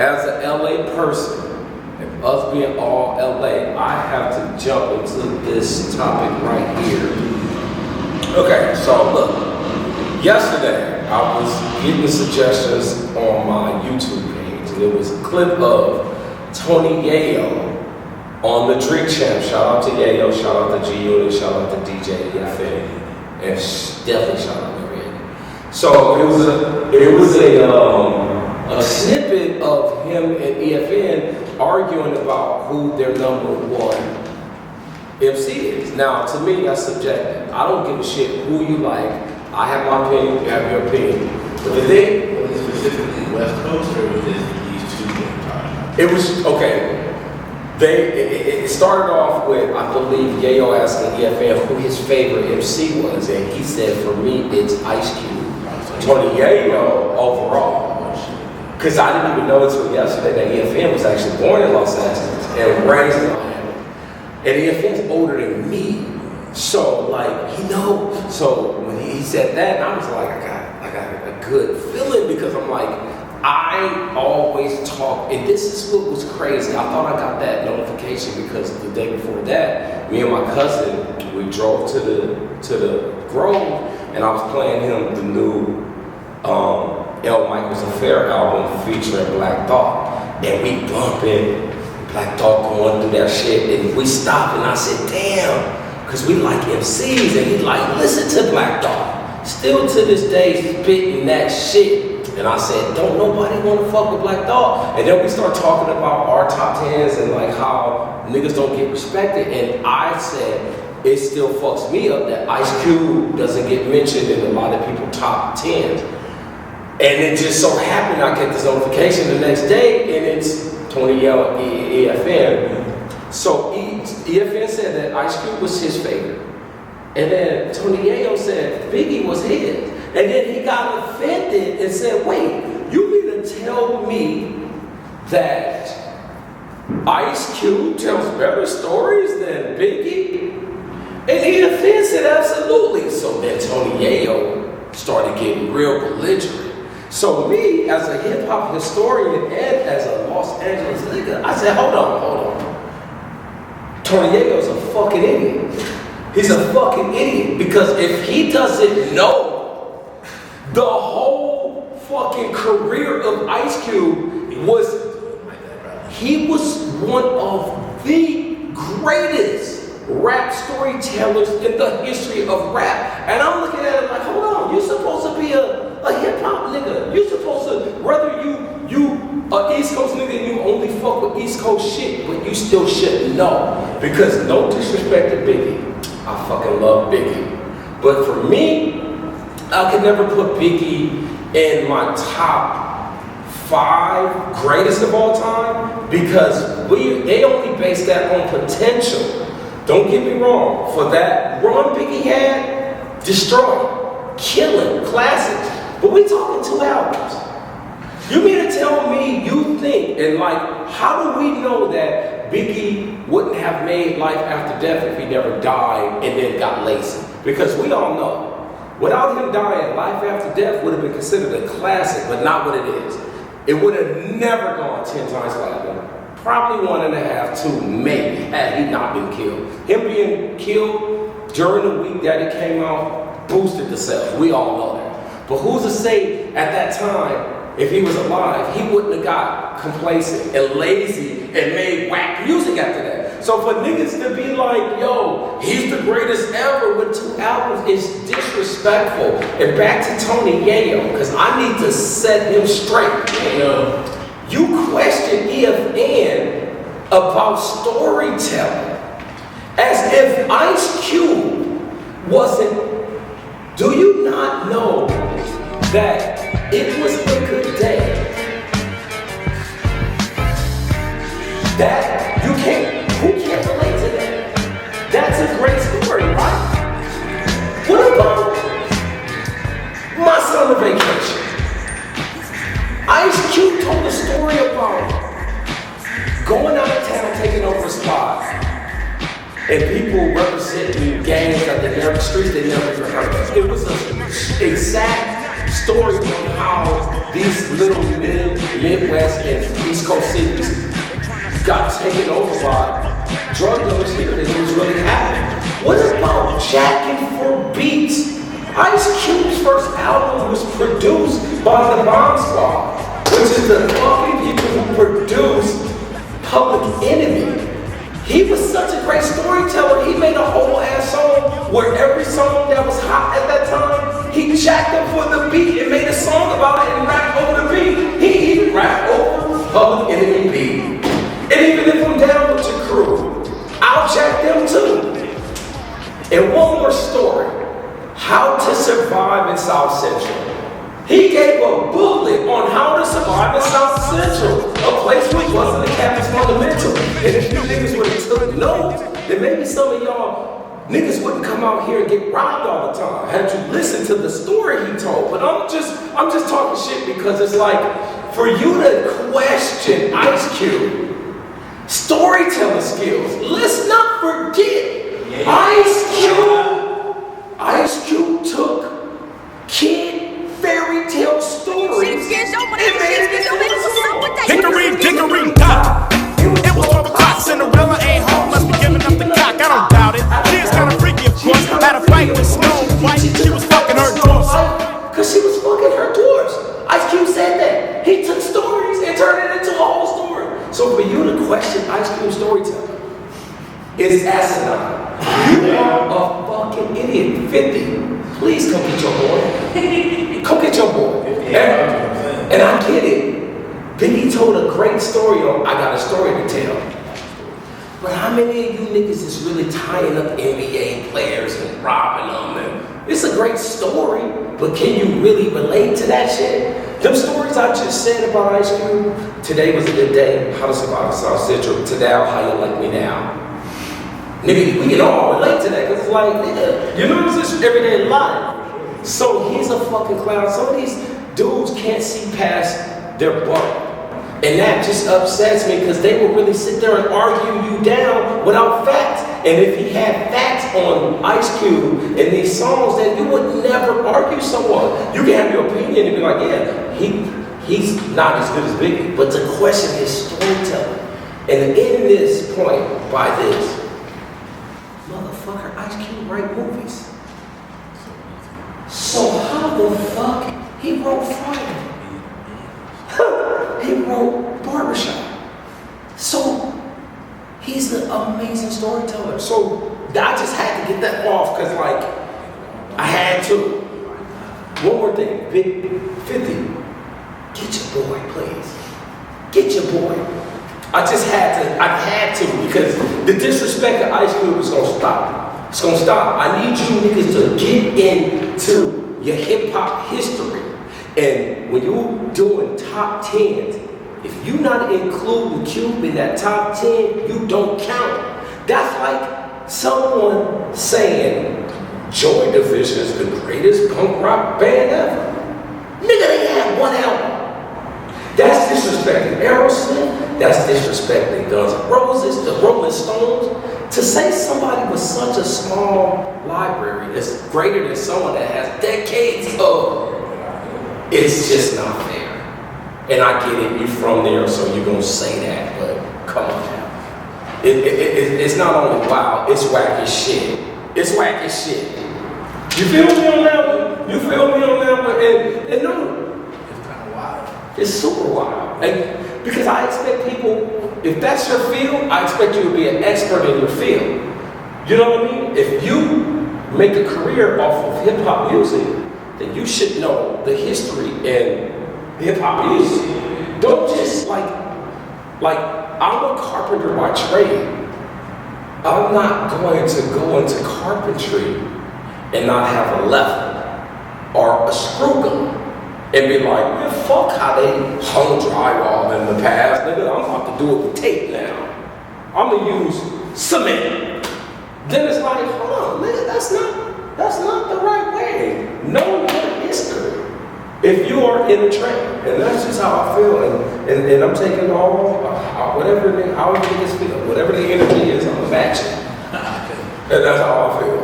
as an LA person, and us being all LA, I have to jump into this topic right here. Okay, so look, yesterday I was getting suggestions on my YouTube page, and there was a clip of Tony Yayo on the Drink Champ. Shout out to Yayo, shout out to G-Unit, shout out to DJ FN, and definitely shout out to Red. So it was a snippet of him and EFN arguing about who their number one MC is. Now, to me, that's subjective. I don't give a shit who you like. I have my opinion, you have your opinion. But the thing, was it specifically West Coast or was it these two times? it was, okay. It started off with, I believe, Yayo asking EFN who his favorite MC was, and he said, for me, it's Ice Cube. Tony Yayo overall. Because I didn't even know until yesterday that EFN was actually born in Los Angeles and raised in Miami. And EFN's older than me. So, like, he knows. So, when he said that, I was like, I got a good feeling because I'm like, I always talk, and this is what was crazy. I thought I got that notification because the day before that, me and my cousin, we drove to the Grove, and I was playing him the new L. Michael's Affair album featuring Black Thought, and we bumping, Black Thought going through that shit, and we stopped, and I said, damn, because we like MCs, and he like, listen to Black Thought. Still to this day, spitting that shit. And I said, don't nobody want to fuck with Black Thought. And then we start talking about our top 10s and like how niggas don't get respected. And I said, it still fucks me up that Ice Cube doesn't get mentioned in a lot of people's top 10s. And it just so happened I get this notification the next day and it's Tony Yayo, EFN. So EFN said that Ice Cube was his favorite. And then Tony Yayo said Biggie was his. And then he got offended and said, wait, you mean to tell me that Ice Cube tells better stories than Biggie? And EFN said, absolutely. So then Tony Yayo started getting real belligerent. So me, as a hip-hop historian and as a Los Angeles nigga, I said, hold on. Tony Yayo's a fucking idiot. He's a fucking idiot because if he doesn't know the whole fucking career of Ice Cube he was one of the greatest rap storytellers in the history of rap. And I'm looking at it like, hold on, you're supposed to be a hip-hop nigga. You're supposed to, whether you a East Coast nigga and you only fuck with East Coast shit, but you still should know. Because no disrespect to Biggie. I fucking love Biggie. But for me, I could never put Biggie in my top 5 greatest of all time because they only base that on potential. Don't get me wrong, for that run Biggie had, destroying, killing, classics. But we talking 2 albums. You mean to tell me you think, and like, how do we know that Biggie wouldn't have made Life After Death if he never died and then got lazy? Because we all know, without him dying, Life After Death would have been considered a classic, but not what it is. It would have never gone 10 times platinum. Probably 1.5, 2, maybe, had he not been killed. Him being killed during the week that it came out boosted the sales. We all know that. But who's to say at that time, if he was alive, he wouldn't have got complacent and lazy and made whack music after that. So for niggas to be like, yo, he's the greatest ever with 2 albums is disrespectful. And back to Tony Yayo, because I need to set him straight. You question EFN about storytelling as if Ice Cube wasn't. Do you not know that it was a good day? That you can't. Who can't relate to that? That's a great story, right? What about My Summer Vacation? Ice Cube told a story about going out of town, taking over spots, and people representing gangs that they never, streets they never even heard of. It was an exact story of how these little Midwest and East Coast cities got taken over by drug dealers here, and it was really happening. What about jacking for beats? Ice Cube's first album was produced by the Bomb Squad, which is the fucking people who produced Public Enemy. He was such a great storyteller. He made a whole ass song where every song that was hot at that time, he jacked up for the beat and made a song about it and rapped over the beat. He even rapped over Public Enemy beat. And even if I'm down with your crew, I'll jack them too. And one more story. How to survive in South Central. He gave a booklet on how to survive in South Central, a place where it wasn't a campus fundamental. And if you niggas would have took notes, then maybe some of y'all niggas wouldn't come out here and get robbed all the time. Had you listened to the story he told. But I'm just talking shit because it's like, for you to question Ice Cube, storytelling skills, let's not forget, Ice Cube took kid fairy tale stories and made it into a song. Dickory, dickory, dock. It was 12 o'clock, Cinderella ain't home, must be giving up the cock, I don't doubt it. She is kinda freaky, of course, had a fight with Snow White, she was fucking her dwarfs. Cause she was fucking her dwarfs. Ice Cube said that. He took stories and turned it into a whole story. So for you to question Ice Cube's storytelling is asinine. You are a fucking idiot. 50. Please come get your boy. Come get your boy. And I get it. Biggie told a great story on I Got a Story to Tell. But how many of you niggas is really tying up NBA players and robbing them? And it's a great story, but can you really relate to that shit? Them stories I just said about Ice Cube, today was a good day, how to survive in South Central, today how you like me now. Nigga, we can all relate to that, because it's like, nigga, you know, it's just everyday life. So he's a fucking clown. Some of these dudes can't see past their butt. And that just upsets me, because they will really sit there and argue you down without facts. And if he had facts on Ice Cube and these songs, then you would never argue someone. You can have your opinion and be like, yeah, he's not as good as Biggie. But to question his storytelling and end this point by this, motherfucker, Ice Cube write movies. So how the fuck he wrote Friday? He wrote Barbershop. So he's an amazing storyteller. So I just had to get that off because like I had to. One more thing, Big 50. Get your boy, please. Get your boy. I had to because the disrespect of Ice Cube is gonna stop. It's gonna stop. I need you niggas to get into your hip hop history. And when you're doing top 10s, if you're not including Cube in that top 10, you don't count. That's like someone saying Joy Division is the greatest punk rock band ever. Nigga, they had one album. That's disrespecting Aerosmith. That's disrespecting Guns N' Roses, the Rolling Stones. To say somebody with such a small library is greater than someone that has decades of, it's just not fair. And I get it, you're from there, so you're gonna say that, but come on now. It's not only wild, it's wacky shit. It's wacky shit. You feel me on that one? You feel me on that one? And no, It's kind of wild. it's super wild. And because I expect people, if that's your field, I expect you to be an expert in your field. You know what I mean? If you make a career off of hip hop music, then you should know the history and hip hop music. Don't just like I'm a carpenter by trade. I'm not going to go into carpentry and not have a level or a screw gun and be like, man, fuck how they hung drywall in the past, nigga. I'm about to do it with tape now. I'm gonna use cement. Then it's like, hold on, nigga, that's not the right way. Know your history if you are in a trend. And that's just how I feel. And I'm taking all, whatever, how niggas feel, whatever the energy is, I'm gonna match it. And that's how I feel.